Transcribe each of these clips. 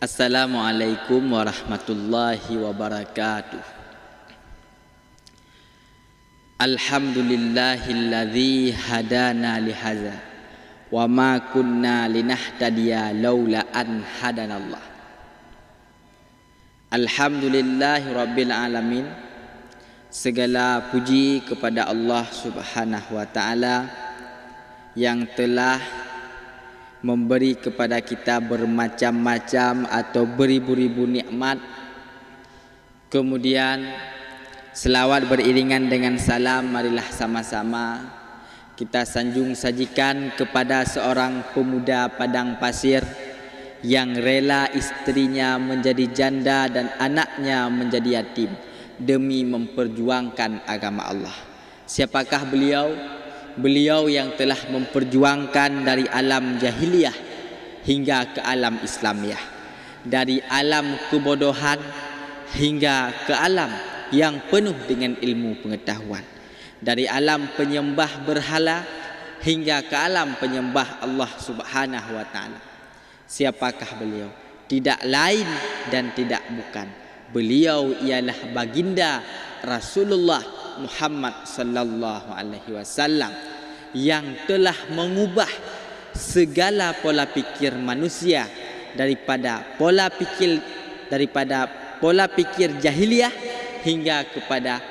Assalamualaikum warahmatullahi wabarakatuh. Alhamdulillahilladzi hadana lihaza wa ma kunna linahtadiya laula an hadanallah. Alhamdulillahi rabbil alamin. Segala puji kepada Allah Subhanahu wa taala yang telah memberi kepada kita bermacam-macam atau beribu-ribu nikmat. Kemudian selawat beriringan dengan salam, marilah sama-sama kita sanjung sajikan kepada seorang pemuda padang pasir yang rela istrinya menjadi janda dan anaknya menjadi yatim demi memperjuangkan agama Allah. Siapakah beliau? Beliau yang telah memperjuangkan dari alam jahiliyah hingga ke alam Islamiyah, dari alam kebodohan hingga ke alam yang penuh dengan ilmu pengetahuan, dari alam penyembah berhala hingga ke alam penyembah Allah Subhanahu wa taala. Siapakah beliau? Tidak lain dan tidak bukan. Beliau ialah baginda Rasulullah Muhammad sallallahu alaihi wasallam yang telah mengubah segala pola pikir manusia daripada pola pikir jahiliyah hingga kepada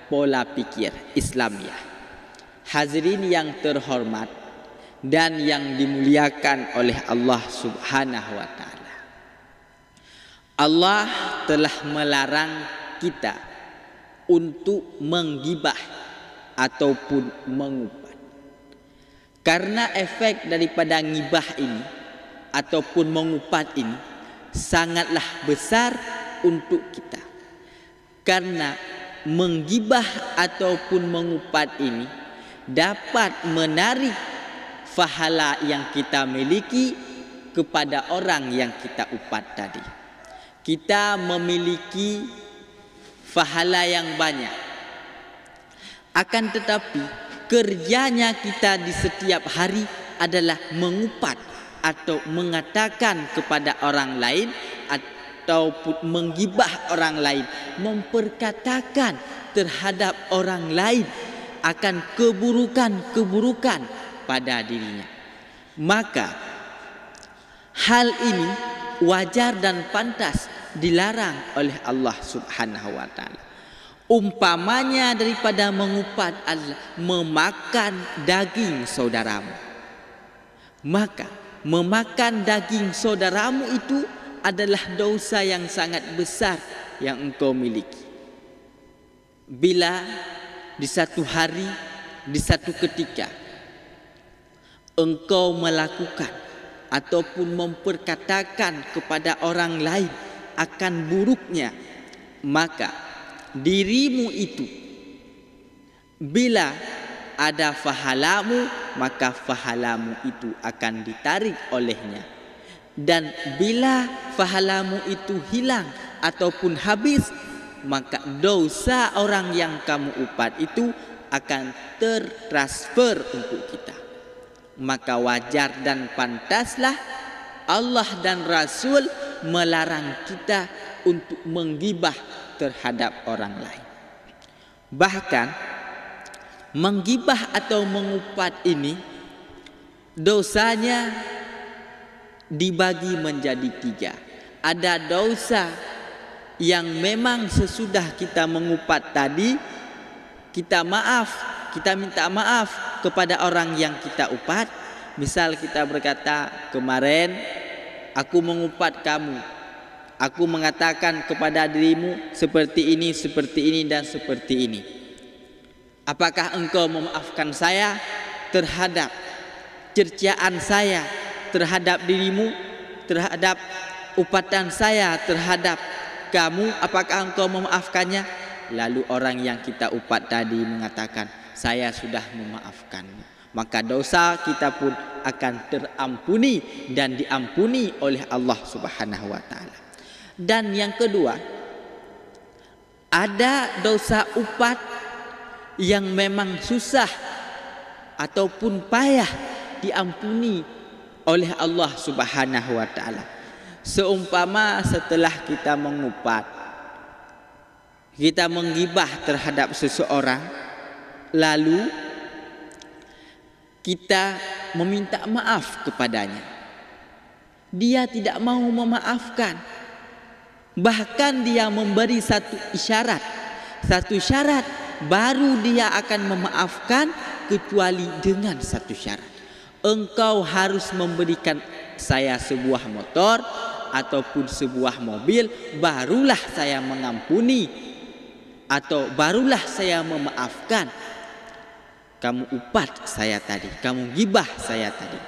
pola pikir Islamiyah. Hadirin yang terhormat dan yang dimuliakan oleh Allah Subhanahu wa taala. Allah telah melarang kita untuk menggibah ataupun mengumpat. Karena efek daripada ngibah ini ataupun mengupat ini sangatlah besar untuk kita. Karena menggibah ataupun mengupat ini dapat menarik pahala yang kita miliki kepada orang yang kita upat tadi. Kita memiliki pahala yang banyak. Akan tetapi kerjanya kita di setiap hari adalah mengupat atau mengatakan kepada orang lain ataupun menggibah orang lain, memperkatakan terhadap orang lain akan keburukan-keburukan pada dirinya. Maka hal ini wajar dan pantas dilarang oleh Allah Subhanahu wa taala. Umpamanya daripada mengupat adalah memakan daging saudaramu. Maka memakan daging saudaramu itu adalah dosa yang sangat besar yang engkau miliki. Bila di satu hari, di satu ketika engkau melakukan ataupun memperkatakan kepada orang lain akan buruknya, maka dirimu itu bila ada fahalamu, maka fahalamu itu akan ditarik olehnya. Dan bila fahalamu itu hilang ataupun habis, maka dosa orang yang kamu upat itu akan tertransfer untuk kita. Maka wajar dan pantaslah Allah dan Rasul melarang kita untuk menggibah terhadap orang lain. Bahkan menggibah atau mengupat ini dosanya dibagi menjadi 3. Ada dosa yang memang sesudah kita mengupat tadi kita minta maaf kepada orang yang kita upat. Misal kita berkata, kemarin aku mengupat kamu, aku mengatakan kepada dirimu seperti ini dan seperti ini. Apakah engkau memaafkan saya terhadap cercaan saya terhadap dirimu, terhadap upatan saya terhadap kamu? Apakah engkau memaafkannya? Lalu orang yang kita upat tadi mengatakan, saya sudah memaafkanmu. Maka dosa kita pun akan terampuni dan diampuni oleh Allah Subhanahu wa taala. Dan yang kedua, ada dosa upat yang memang susah ataupun payah diampuni oleh Allah Subhanahu wa taala. Seumpama setelah kita mengupat, kita menggibah terhadap seseorang, lalu kita meminta maaf kepadanya, dia tidak mau memaafkan. Bahkan dia memberi satu syarat baru dia akan memaafkan, kecuali dengan satu syarat. Engkau harus memberikan saya sebuah motor ataupun sebuah mobil, barulah saya mengampuni atau barulah saya memaafkan. Kamu upat saya tadi, kamu gibah saya tadi.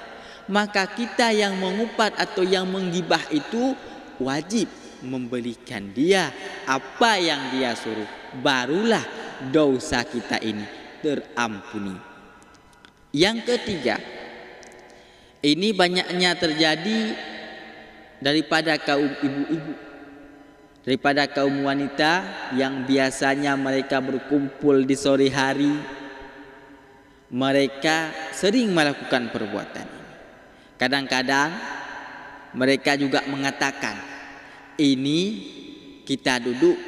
Maka kita yang mengupat atau yang menggibah itu wajib memberikan dia apa yang dia suruh, barulah dosa kita ini terampuni. Yang ketiga, ini banyaknya terjadi daripada kaum ibu-ibu, daripada kaum wanita yang biasanya mereka berkumpul di sore hari. Mereka sering melakukan perbuatan ini. Kadang-kadang mereka juga mengatakan, ini kita duduk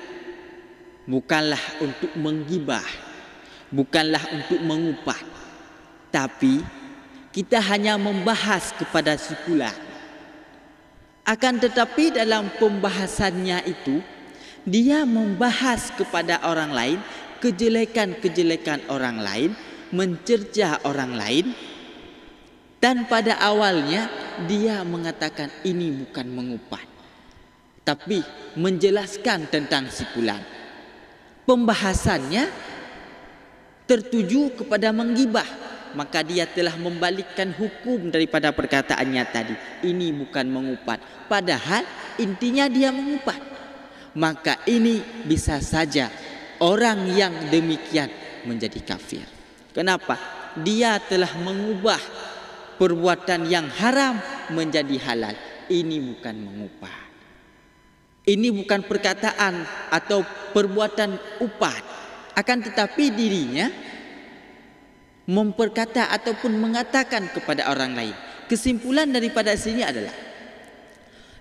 bukanlah untuk menggibah, bukanlah untuk mengupat, tapi kita hanya membahas kepada si fulan. Akan tetapi dalam pembahasannya itu, dia membahas kepada orang lain kejelekan-kejelekan orang lain, mencerca orang lain, dan pada awalnya dia mengatakan ini bukan mengupat, tapi menjelaskan tentang si fulan. Pembahasannya tertuju kepada menggibah, maka dia telah membalikkan hukum daripada perkataannya tadi. Ini bukan mengupat, padahal intinya dia mengupat. Maka ini bisa saja orang yang demikian menjadi kafir. Kenapa? Dia telah mengubah perbuatan yang haram menjadi halal. Ini bukan mengupat. Ini bukan perkataan atau perbuatan upat. Akan tetapi dirinya memperkata ataupun mengatakan kepada orang lain. Kesimpulan daripada sini adalah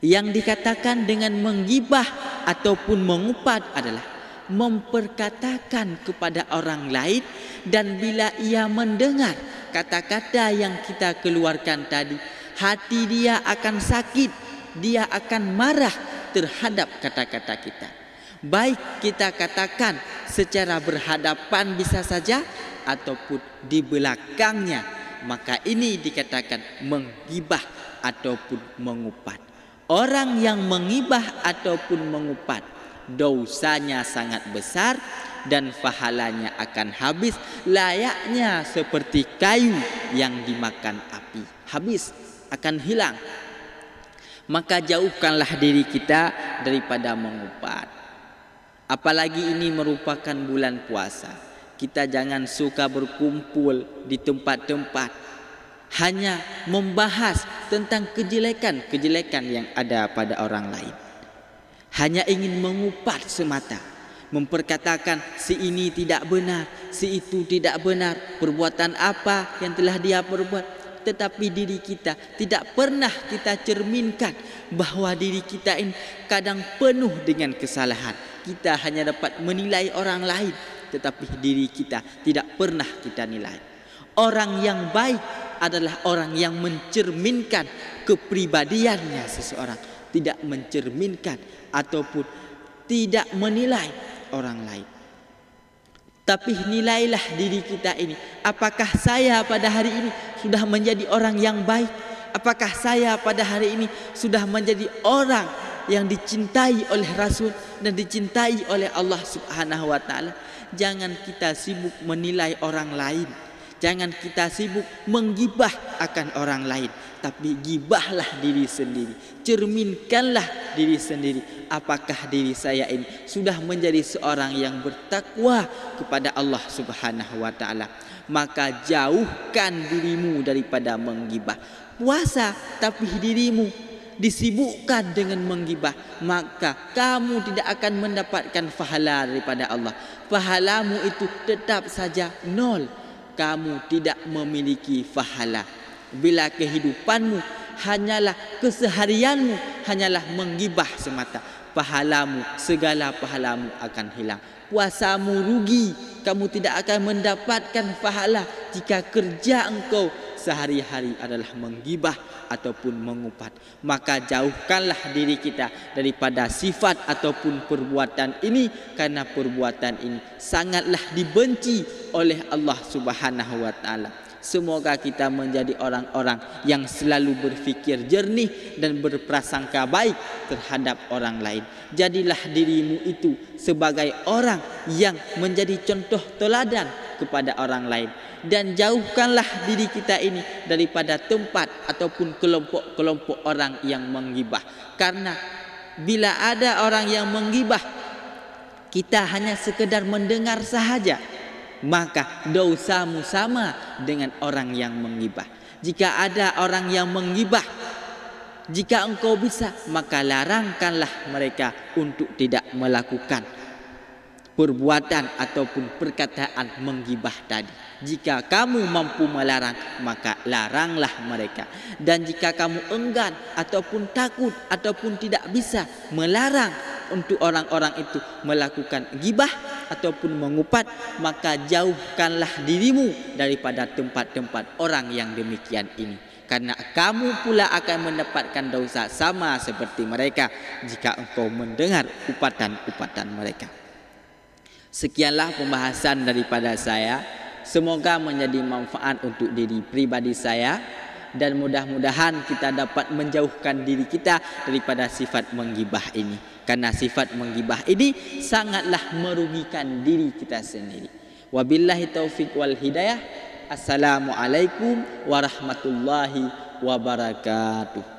yang dikatakan dengan menggibah ataupun mengupat adalah memperkatakan kepada orang lain, dan bila ia mendengar kata-kata yang kita keluarkan tadi, hati dia akan sakit, dia akan marah terhadap kata-kata kita. Baik kita katakan secara berhadapan bisa saja ataupun di belakangnya, maka ini dikatakan menggibah ataupun mengupat. Orang yang menggibah ataupun mengupat, dosanya sangat besar dan pahalanya akan habis, layaknya seperti kayu yang dimakan api, habis, akan hilang. Maka jauhkanlah diri kita daripada mengupat. Apalagi ini merupakan bulan puasa, kita jangan suka berkumpul di tempat-tempat hanya membahas tentang kejelekan-kejelekan yang ada pada orang lain. Hanya ingin mengupat semata, memperkatakan si ini tidak benar, si itu tidak benar, perbuatan apa yang telah dia perbuat. Tetapi diri kita tidak pernah kita cerminkan bahwa diri kita ini kadang penuh dengan kesalahan. Kita hanya dapat menilai orang lain, tetapi diri kita tidak pernah kita nilai. Orang yang baik adalah orang yang mencerminkan kepribadiannya seseorang, tidak mencerminkan ataupun tidak menilai orang lain. Tapi nilailah diri kita ini. Apakah saya pada hari ini sudah menjadi orang yang baik? Apakah saya pada hari ini sudah menjadi orang yang dicintai oleh Rasul dan dicintai oleh Allah Subhanahu wa taala? Jangan kita sibuk menilai orang lain. Jangan kita sibuk menggibah akan orang lain, tapi gibahlah diri sendiri. Cerminkanlah diri sendiri. Apakah diri saya ini sudah menjadi seorang yang bertakwa kepada Allah Subhanahu wa taala? Maka jauhkan dirimu daripada menggibah. Puasa tapi dirimu disibukkan dengan menggibah, maka kamu tidak akan mendapatkan pahala daripada Allah. Pahalamu itu tetap saja nol. Kamu tidak memiliki pahala. Bila kehidupanmu hanyalah keseharianmu hanyalah menggibah semata, pahalamu, segala pahalamu akan hilang. Puasamu rugi, kamu tidak akan mendapatkan pahala jika kerja engkau sehari-hari adalah menggibah ataupun mengupat. Maka jauhkanlah diri kita daripada sifat ataupun perbuatan ini, karena perbuatan ini sangatlah dibenci oleh Allah Subhanahu wa taala. Semoga kita menjadi orang-orang yang selalu berfikir jernih dan berprasangka baik terhadap orang lain. Jadilah dirimu itu sebagai orang yang menjadi contoh teladan kepada orang lain. Dan jauhkanlah diri kita ini daripada tempat ataupun kelompok-kelompok orang yang menggibah. Karena bila ada orang yang menggibah, kita hanya sekedar mendengar sahaja, maka dosamu sama dengan orang yang menggibah. Jika ada orang yang menggibah, jika engkau bisa, maka larangkanlah mereka untuk tidak melakukan perbuatan ataupun perkataan menggibah tadi. Jika kamu mampu melarang, maka laranglah mereka. Dan jika kamu enggan ataupun takut ataupun tidak bisa melarang untuk orang-orang itu melakukan gibah ataupun mengupat, maka jauhkanlah dirimu daripada tempat-tempat orang yang demikian ini. Karena kamu pula akan mendapatkan dosa sama seperti mereka jika engkau mendengar upatan-upatan mereka. Sekianlah pembahasan daripada saya. Semoga menjadi manfaat untuk diri pribadi saya, dan mudah-mudahan kita dapat menjauhkan diri kita daripada sifat menggibah ini. Karena sifat menggibah ini sangatlah merugikan diri kita sendiri. Wabillahi taufik wal hidayah. Assalamualaikum warahmatullahi wabarakatuh.